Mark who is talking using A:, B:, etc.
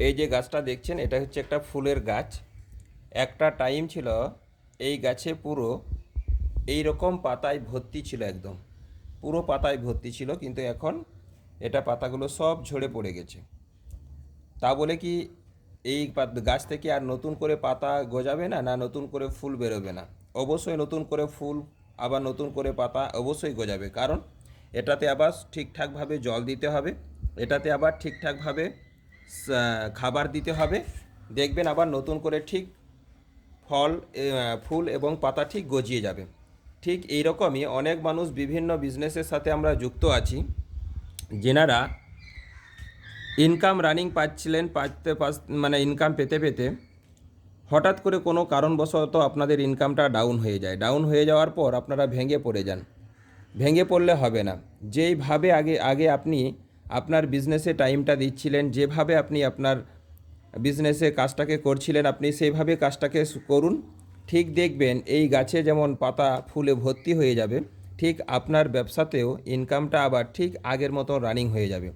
A: এই যে গাছটা দেখছেন, এটা হচ্ছে একটা ফুলের গাছ। একটা টাইম ছিল এই গাছে পুরো এই রকম পাতায় ভর্তি ছিল, একদম পুরো পাতায় ভর্তি ছিল, কিন্তু এখন এটা পাতাগুলো সব ঝরে পড়ে গেছে। তা বলে কি এই গাছ থেকে আর নতুন করে পাতা গজাবে না, না নতুন করে ফুল বেরোবে না? অবশ্যই নতুন করে ফুল, আবার নতুন করে পাতা অবশ্যই গজাবে, কারণ এটাতে আবার ঠিকঠাকভাবে জল দিতে হবে, এটাতে আবার ঠিকঠাকভাবে খাবার দিতে হবে। দেখবেন আবার নতুন করে ঠিক ফল, ফুল এবং পাতা ঠিক গজিয়ে যাবে। ঠিক এইরকমই অনেক মানুষ বিভিন্ন বিজনেসের সাথে আমরা যুক্ত আছি, যেনারা ইনকাম রানিং পাচ্ছিলেন, মানে ইনকাম পেতে পেতে হঠাৎ করে কোনো কারণবশত আপনাদের ইনকামটা ডাউন হয়ে যায়। ডাউন হয়ে যাওয়ার পর আপনারা ভেঙে পড়ে যান। ভেঙে পড়লে হবে না। যেইভাবে আগে আগে আপনি আপনার বিজনেসে টাইমটা দিচ্ছিলেন, যেভাবে আপনি আপনার বিজনেসে কাজটাকে করছিলেন, আপনি সেইভাবে কাজটাকে করুন। ঠিক দেখবেন এই গাছে যেমন পাতা ফুলে ভর্তি হয়ে যাবে, ঠিক আপনার ব্যবসাতেও ইনকামটা আবার ঠিক আগের মতো রানিং হয়ে যাবে।